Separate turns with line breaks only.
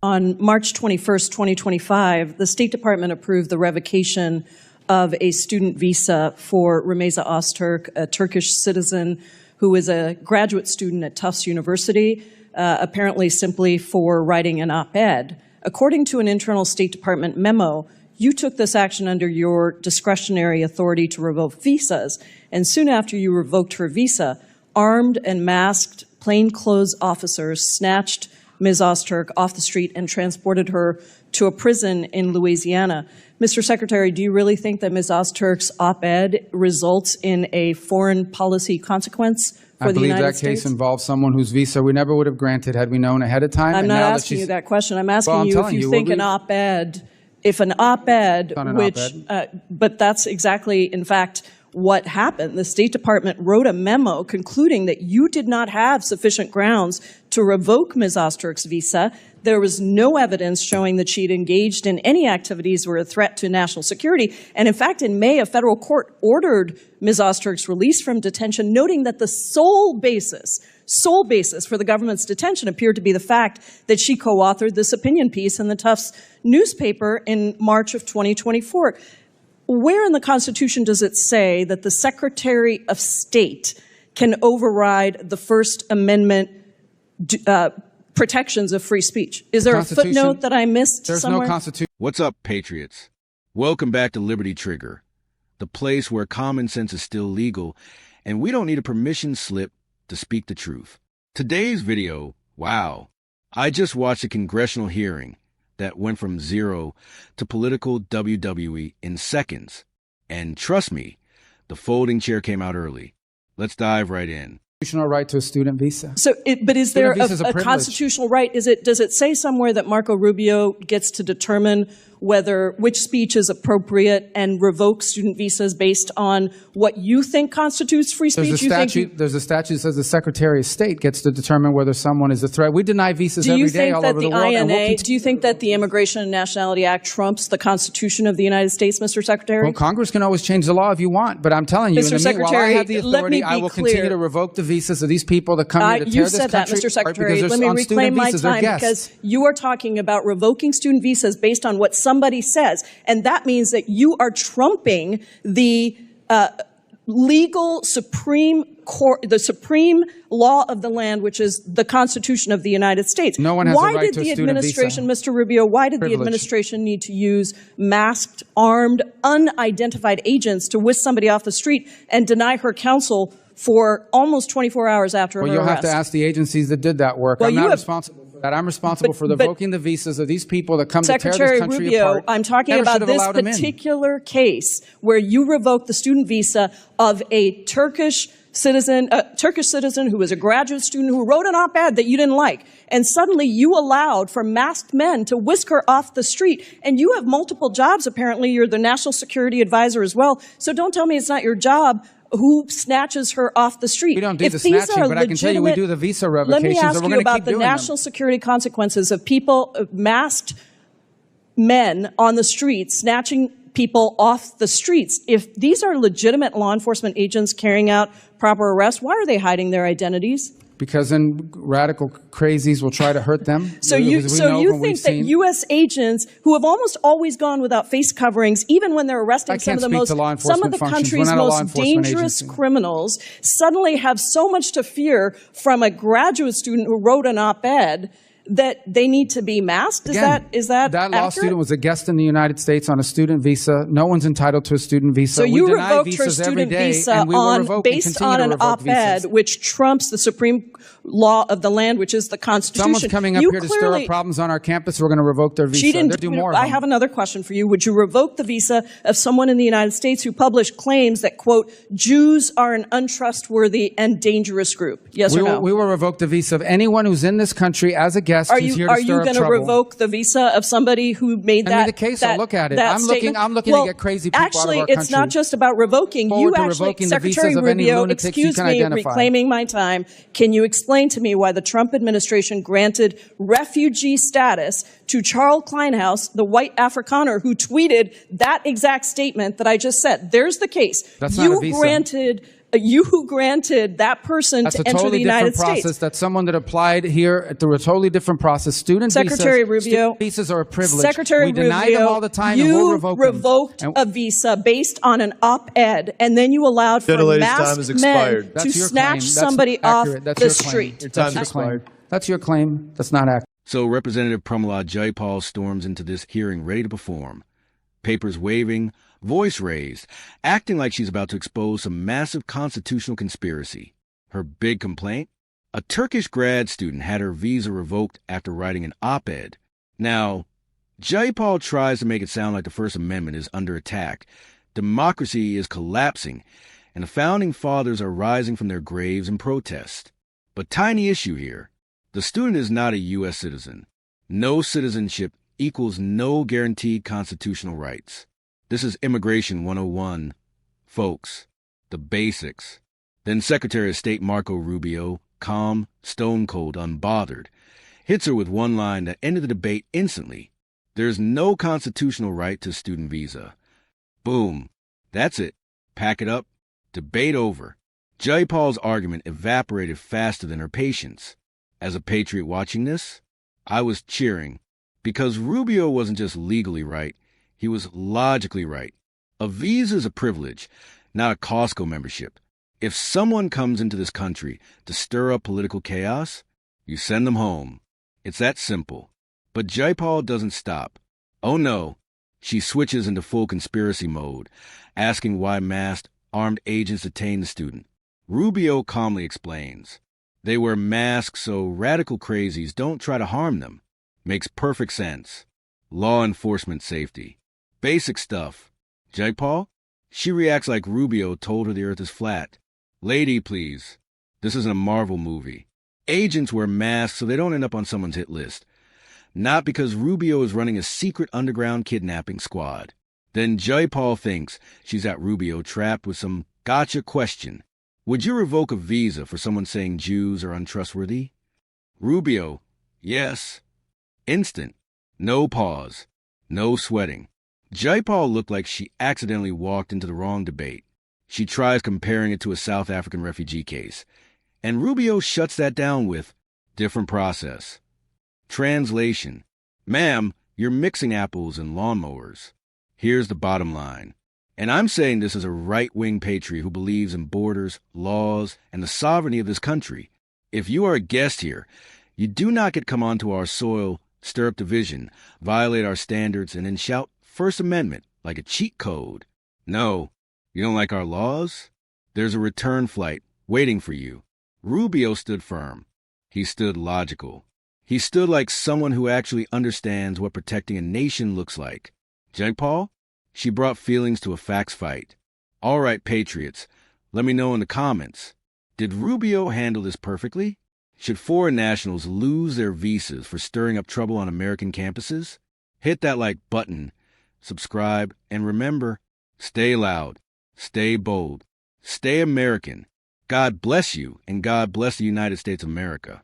On March 21st, 2025, the State Department approved the revocation of a student visa for Rümeysa Öztürk, a Turkish citizen who is a graduate student at Tufts University, apparently simply for writing an op-ed. According to an internal State Department memo, you took this action under your discretionary authority to revoke visas, and soon after you revoked her visa, armed and masked plainclothes officers snatched Ms. Öztürk off the street and transported her to a prison in Louisiana. Mr. Secretary, do you really think that Ms. Öztürk's op-ed results in a foreign policy consequence for the United States?
I believe that case involves someone whose visa we never would have granted had we known ahead of time.
I'm not asking you that question. I'm asking you if you think an op-ed, but that's exactly, in fact, what happened. The State Department wrote a memo concluding that you did not have sufficient grounds to revoke Ms. Öztürk's visa. There was no evidence showing that she'd engaged in any activities that were a threat to national security. And in fact, in May, a federal court ordered Ms. Öztürk's release from detention, noting that the sole basis for the government's detention appeared to be the fact that she co-authored this opinion piece in the Tufts newspaper in March of 2024. Where in the Constitution does it say that the Secretary of State can override the First Amendment protections of free speech? Is there a footnote that I missed somewhere?
There's no Constitution.
What's up, patriots? Welcome back to Liberty Trigger, the place where common sense is still legal, and we don't need a permission slip to speak the truth. Today's video, wow. I just watched a congressional hearing that went from zero to political WWE in seconds. And trust me, the folding chair came out early. Let's dive right in.
Constitutional right to a student visa.
So, but is there a constitutional right? Does it say somewhere that Marco Rubio gets to determine which speech is appropriate and revoke student visas based on what you think constitutes free speech?
There's a statute that says the Secretary of State gets to determine whether someone is a threat. We deny visas every day all over the world.
Do you think that the Immigration and Nationality Act trumps the Constitution of the United States, Mr. Secretary?
Well, Congress can always change the law if you want, but I'm telling you,
Mr. Secretary,
while I have the authority, I will continue to revoke the visas of these people that come here to tear this country.
You said that, Mr. Secretary. Let me reclaim my time because you are talking about revoking student visas based on what somebody says. And that means that you are trumping the legal supreme court, the supreme law of the land, which is the Constitution of the United States.
No one has a right to a student visa.
Mr. Rubio, why did the administration need to use masked, armed, unidentified agents to whisk somebody off the street and deny her counsel for almost 24 hours after her arrest?
Well, you'll have to ask the agencies that did that work. I'm not responsible for that. I'm responsible for revoking the visas of these people that come to tear this country apart.
I'm talking about this particular case where you revoked the student visa of a Turkish citizen who was a graduate student who wrote an op-ed that you didn't like. And suddenly you allowed for masked men to whisk her off the street. And you have multiple jobs, apparently. You're the national security advisor as well. So don't tell me it's not your job. Who snatches her off the street?
We don't do the snatching, but I can tell you we do the visa revocations.
Let me ask you about the national security consequences of people, masked men on the streets, snatching people off the streets. If these are legitimate law enforcement agents carrying out proper arrests, why are they hiding their identities?
Because then radical crazies will try to hurt them.
So you think that U.S. agents who have almost always gone without face coverings, even when they're arresting some of the country's most dangerous criminals, suddenly have so much to fear from a graduate student who wrote an op-ed that they need to be masked? Is that
law student was a guest in the United States on a student visa. No one's entitled to a student visa.
So you revoked her student visa based on an op-ed which trumps the supreme law of the land, which is the Constitution.
Someone's coming up here to stir up problems on our campus. We're going to revoke their visa.
She didn't do more. I have another question for you. Would you revoke the visa of someone in the United States who published claims that, quote, Jews are an untrustworthy and dangerous group? Yes or no?
We will revoke the visa of anyone who's in this country as a guest who's here to stir up trouble.
Are you going to revoke the visa of somebody who made that?
Send me the case. I'll look at it. I'm looking to get crazy people out of our country.
Actually, it's not just about revoking. You actually, Secretary Rubio, excuse me, reclaiming my time. Can you explain to me why the Trump administration granted refugee status to Charles Kleinhaus, the white Afrikaner who tweeted that exact statement that I just said? There's the case.
That's not a visa.
You granted You who granted that person to enter the United States. That's a totally different process.
That's someone that applied here through a totally different process.
Secretary Rubio,
visas are a privilege.
Secretary
Rubio, deny them all the time, and we'll revoke
revoked a visa based on an op-ed, and then you allowed for masked men to snatch somebody off the street.
Your time is expired. That's your claim. That's not accurate.
So Representative Pramila Jayapal storms into this hearing ready to perform. Papers waving, voice raised, acting like she's about to expose some massive constitutional conspiracy. Her big complaint? A Turkish grad student had her visa revoked after writing an op-ed. Now, Jayapal tries to make it sound like the First Amendment is under attack, democracy is collapsing, and the Founding Fathers are rising from their graves in protest. But tiny issue here. The student is not a U.S. citizen. No citizenship equals no guaranteed constitutional rights. This is Immigration 101. Folks, the basics. Then Secretary of State Marco Rubio, calm, stone-cold, unbothered, hits her with one line that ended the debate instantly. There's no constitutional right to student visa. Boom. That's it. Pack it up. Debate over. Jayapal's argument evaporated faster than her patience. As a patriot watching this, I was cheering, because Rubio wasn't just legally right, he was logically right. A visa is a privilege, not a Costco membership. If someone comes into this country to stir up political chaos, you send them home. It's that simple. But Jayapal doesn't stop. Oh no, she switches into full conspiracy mode, asking why masked, armed agents detained the student. Rubio calmly explains. They wear masks so radical crazies don't try to harm them. Makes perfect sense. Law enforcement safety. Basic stuff. Jayapal? She reacts like Rubio told her the earth is flat. Lady, please. This isn't a Marvel movie. Agents wear masks so they don't end up on someone's hit list. Not because Rubio is running a secret underground kidnapping squad. Then Jayapal thinks she's got Rubio trapped with some gotcha question. Would you revoke a visa for someone saying Jews are untrustworthy? Rubio, yes. Instant. No pause. No sweating. Jayapal looked like she accidentally walked into the wrong debate. She tries comparing it to a South African refugee case. And Rubio shuts that down with, different process. Translation. Ma'am, you're mixing apples and lawnmowers. Here's the bottom line. And I'm saying this as a right-wing patriot who believes in borders, laws, and the sovereignty of this country. If you are a guest here, you do not get come onto our soil, stir up division, violate our standards, and then shout First Amendment like a cheat code. No, you don't like our laws? There's a return flight waiting for you. Rubio stood firm. He stood logical. He stood like someone who actually understands what protecting a nation looks like. Jayapal? She brought feelings to a facts fight. All right, patriots, let me know in the comments. Did Rubio handle this perfectly? Should foreign nationals lose their visas for stirring up trouble on American campuses? Hit that like button, subscribe, and remember, stay loud, stay bold, stay American. God bless you, and God bless the United States of America.